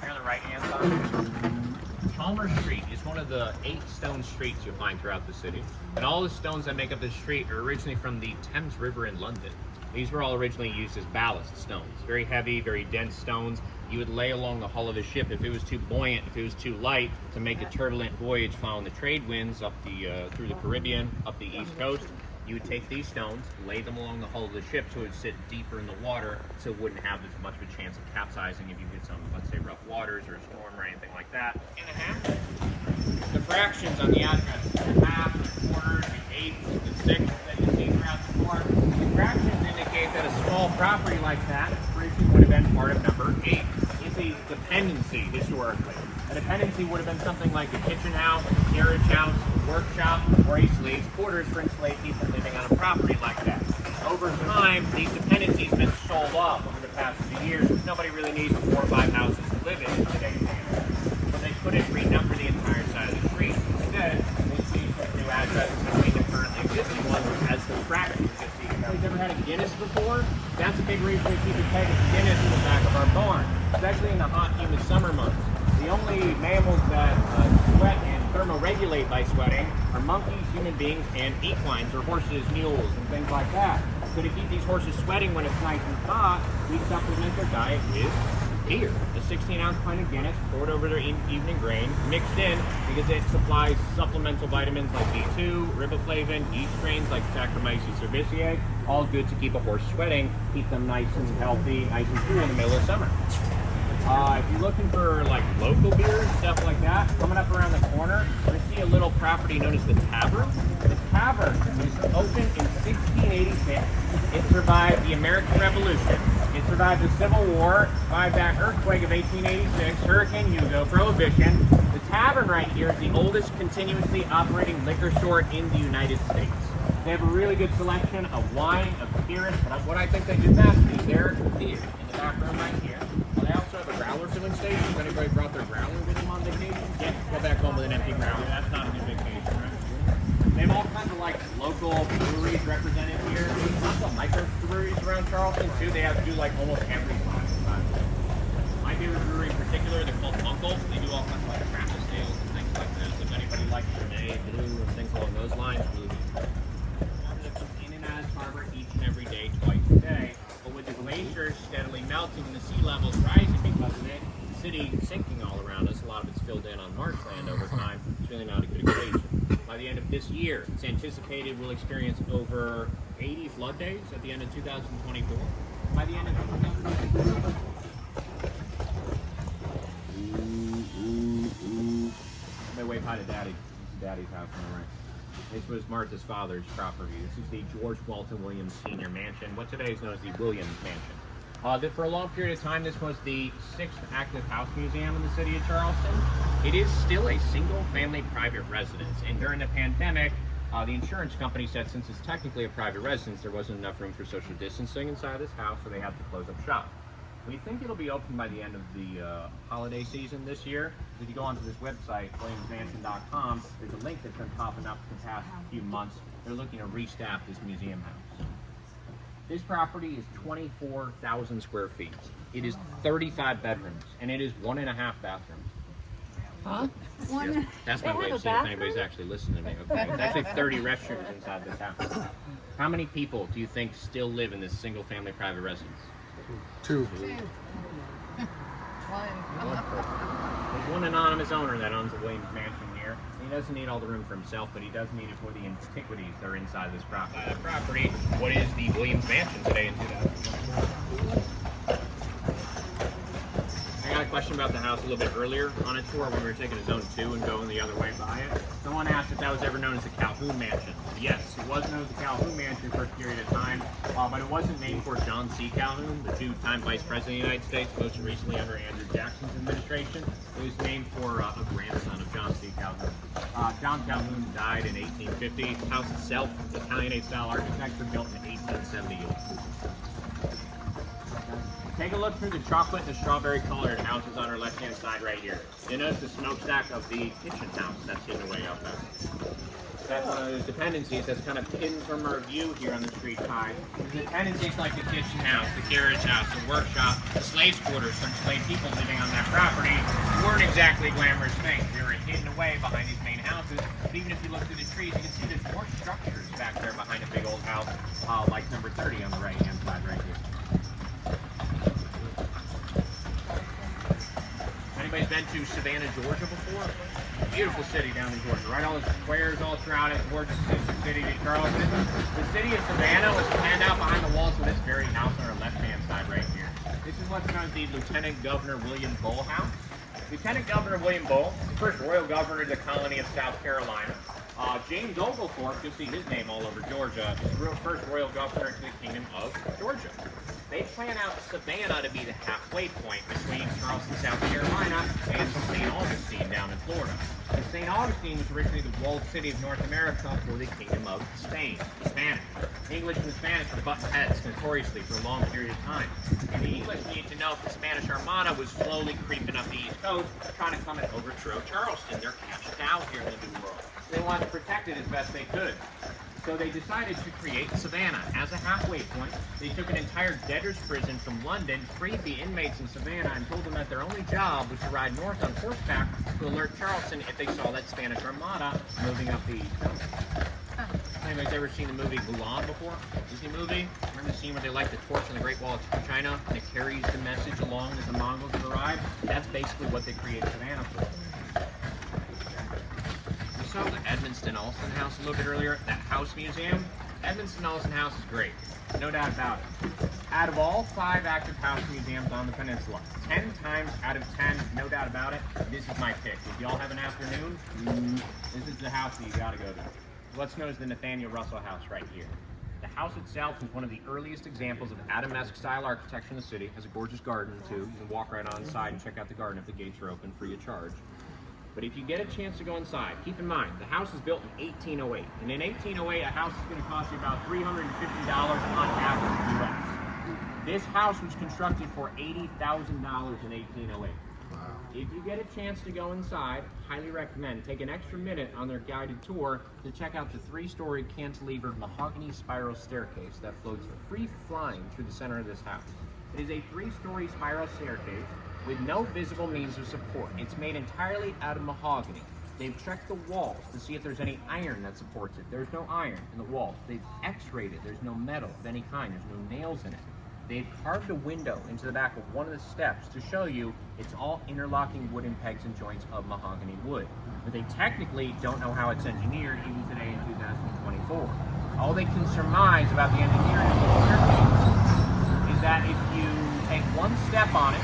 Here on the right-hand side, Chalmers Street is one of the 8 stone streets you'll find throughout the city. And all the stones that make up this street are originally from the Thames River in London. These were all originally used as ballast stones. Very heavy, very dense stones. You would lay along the hull of the ship if it was too buoyant, if it was too light, to make a turbulent voyage following the trade winds up the through the Caribbean, up the East Coast. You would take these stones, lay them along the hull of the ship so it would sit deeper in the water so it wouldn't have as much of a chance of capsizing if you hit some, let's say, rough waters or a storm or anything like that. And a half. The fractions on the address, the half, the quarters, the eighths, the sixths that you see throughout the board, the fractions indicate that a small property like that originally would have been part of number 8. It's a dependency historically. A dependency would have been something like a kitchen house, a carriage house, a workshop, or a slave's quarters for enslaved people living on a property like that. Over time, these dependencies have been sold off over the past few years. Nobody really needs 4 or 5 houses to live in today's day. So they couldn't renumber the entire side of the street. Instead, they changed the new addresses between the currently existing ones as the fractions. You've ever had a Guinness before? That's a big reason we keep a keg of Guinness in the back of our barn, especially in the hot, humid summer months. The only mammals that sweat and thermoregulate by sweating are monkeys, human beings, and equines, or horses, mules, and things like that. So to keep these horses sweating when it's nice and hot, we supplement their diet with beer. A 16-ounce pint of Guinness poured over their evening grain, mixed in because it supplies supplemental vitamins like B2, riboflavin, yeast strains like Saccharomyces cerevisiae, all good to keep a horse sweating, keep them nice and healthy, nice and cool in the middle of summer. If you're looking for like local beers, stuff like that, coming up around the corner, we see a little property known as the Tavern. The Tavern was opened in 1686. It survived the American Revolution. It survived the Civil War, survived that earthquake of 1886, Hurricane Hugo, Prohibition. The Tavern right here is the oldest continuously operating liquor store in the United States. They have a really good selection of wine, of spirits, but what I think they do best is their beer in the back room right here. They also have a growler filling station. If anybody brought their growler with them on vacation, go back home with an empty growler. That's not a good vacation, right? They have all kinds of like local breweries represented here. Also microbreweries around Charleston too. They have to do like almost every size. My favorite brewery in particular, they're called Uncle. They do all kinds of like craft ales and things like this. If anybody likes Chardonnay, Blue, and things along those lines, really good. In and out of harbor each and every day, twice a day. But with the glaciers steadily melting and the sea levels rising because of it, the city sinking all around us, a lot of it's filled in on marshland over time. It's really not a good equation. By the end of this year, it's anticipated we'll experience over 80 flood days at the end of 2024. By the end of 2024. Somebody wave hi to Daddy. This is Daddy's house on the right. This was Martha's father's property. This is the George Walton Williams Sr. Mansion, what today is known as the Williams Mansion. For a long period of time, this was the 6th active house museum in the city of Charleston. It is still a single-family private residence, and during the pandemic, the insurance company said since it's technically a private residence, there wasn't enough room for social distancing inside this house, so they had to close up shop. We think it'll be open by the end of the holiday season this year. If you go onto this website, williamsmansion.com, there's a link that's been popping up for the past few months. They're looking to restaff this museum house. This property is 24,000 square feet. It is 35 bedrooms, and it is 1.5 bathrooms. Huh? Yes, that's my way of seeing if anybody's actually listening to me. Okay, it's actually 30 restrooms inside this house. How many people do you think still live in this single-family private residence? 2. There's one anonymous owner that owns the Williams Mansion here. He doesn't need all the room for himself, but he does need it for the antiquities that are inside this property. What is the Williams Mansion today in 2024? I got a question about the house a little bit earlier on a tour when we were taking a Zone 2 and going the other way by it. Someone asked if that was ever known as the Calhoun Mansion. Yes, it was known as the Calhoun Mansion for a period of time, but it wasn't named for John C. Calhoun, the two-time Vice President of the United States, most recently under Andrew Jackson's administration. It was named for a grandson of John C. Calhoun. John Calhoun died in 1850. The house itself, Italianate-style architecture, built in 1878. Take a look through the chocolate and the strawberry colored houses on our left-hand side right here. You notice the smokestack of the kitchen house that's hidden away up there. That's one of those dependencies that's kind of hidden from our view here on the street side. The dependencies like the kitchen house, the carriage house, the workshop, the slaves' quarters, some slave people living on that property weren't exactly glamorous things. They were hidden away behind these main houses. But even if you look through the trees, you can see there's more structures back there behind a big old house, like number 30 on the right-hand side right here. Anybody's been to Savannah, Georgia before? Beautiful city down in Georgia, right? All the squares all throughout it, gorgeous sister city to Charleston. The city of Savannah was planned out behind the walls of this very house on our left-hand side right here. This is what's known as the Lieutenant Governor William Bull House. Lieutenant Governor William Bull, the first royal governor of the colony of South Carolina. James Oglethorpe, you'll see his name all over Georgia, is the first royal governor to the Kingdom of Georgia. They plan out Savannah to be the halfway point between Charleston, South Carolina, and St. Augustine down in Florida. And St. Augustine was originally the walled city of North America for the Kingdom of Spain, the Spanish. English and the Spanish were butting heads notoriously for a long period of time. And the English need to know if the Spanish Armada was slowly creeping up the East Coast, trying to come and overthrow Charleston. They're cashed out here in the New World. They wanted to protect it as best they could. So they decided to create Savannah as a halfway point. They took an entire debtor's prison from London, freed the inmates in Savannah, and told them that their only job was to ride north on horseback to alert Charleston if they saw that Spanish Armada moving up the East Coast. Anybody's ever seen the movie Mulan before? Disney movie? Remember the scene where they light the torch on the Great Wall of China and it carries the message along as the Mongols have arrived? That's basically what they created Savannah for. We saw the Edmonston Alston house a little bit earlier, that house museum. Edmondson Olsen House is great, no doubt about it. Out of all 5 active house museums on the peninsula, 10 times out of 10, no doubt about it, this is my pick. If y'all have an afternoon, this is the house that you gotta go to. What's known as the Nathaniel Russell House right here. The house itself is one of the earliest examples of Adamesque style architecture in the city. It has a gorgeous garden too. You can walk right on inside and check out the garden if the gates are open, free of charge. But if you get a chance to go inside, keep in mind, the house was built in 1808. And in 1808, a house is going to cost you about $350 on average US. This house was constructed for $80,000 in 1808. Wow. If you get a chance to go inside, highly recommend take an extra minute on their guided tour to check out the 3-story cantilevered mahogany spiral staircase that floats free flying through the center of this house. It is a 3-story spiral staircase with no visible means of support. It's made entirely out of mahogany. They've checked the walls to see if there's any iron that supports it. There's no iron in the walls. They've x-rayed it. There's no metal of any kind. There's no nails in it. They've carved a window into the back of one of the steps to show you it's all interlocking wooden pegs and joints of mahogany wood. But they technically don't know how it's engineered even today in 2024. All they can surmise about the engineering of the staircase is that if you take one step on it,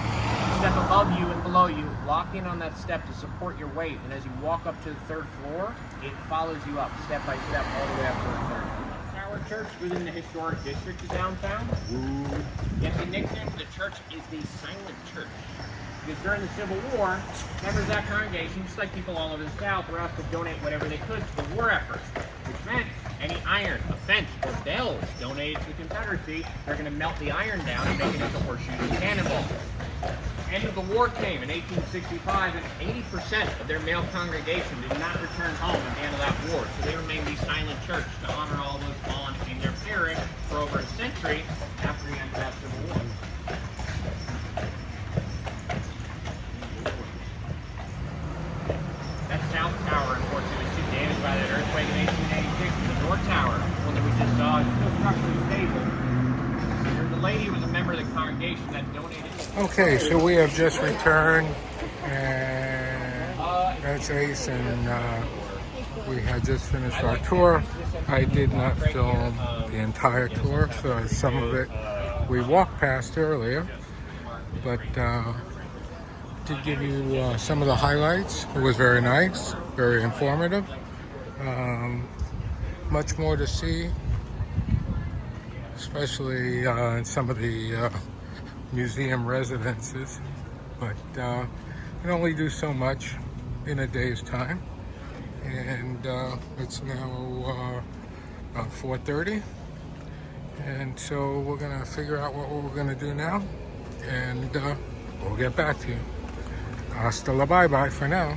step above you and below you, lock in on that step to support your weight, and as you walk up to the 3rd floor, it follows you up step by step all the way up to the 3rd floor. Tower Church within the historic district of downtown. Yet the nickname for the church is the Silent Church. Because during the Civil War, members of that congregation, just like people all over the South, were asked to donate whatever they could to the war effort, which meant any iron, a fence, or bells donated to the Confederacy, they're going to melt the iron down and make it into horseshoes and cannonballs. End of the war came in 1865, and 80% of their male congregation did not return home at the end of that war, so they remained the Silent Church to honor all those fallen in their parish for over a century after the end of that Civil War. That South Tower, unfortunately, was too damaged by that earthquake in 1886, and the North Tower, one that we just saw, is still structurally stable. The lady was a member of the congregation that donated. Okay, so we have just returned, and that's Ace, and we had just finished our tour. I did not film the entire tour, so some of it we walked past earlier, but to give you some of the highlights. It was very nice, very informative, much more to see, especially in some of the museum residences, but you can only do so much in a day's time, and it's now about 4:30, and so we're gonna figure out what we're gonna do now, and we'll get back to you. Hasta la bye-bye for now.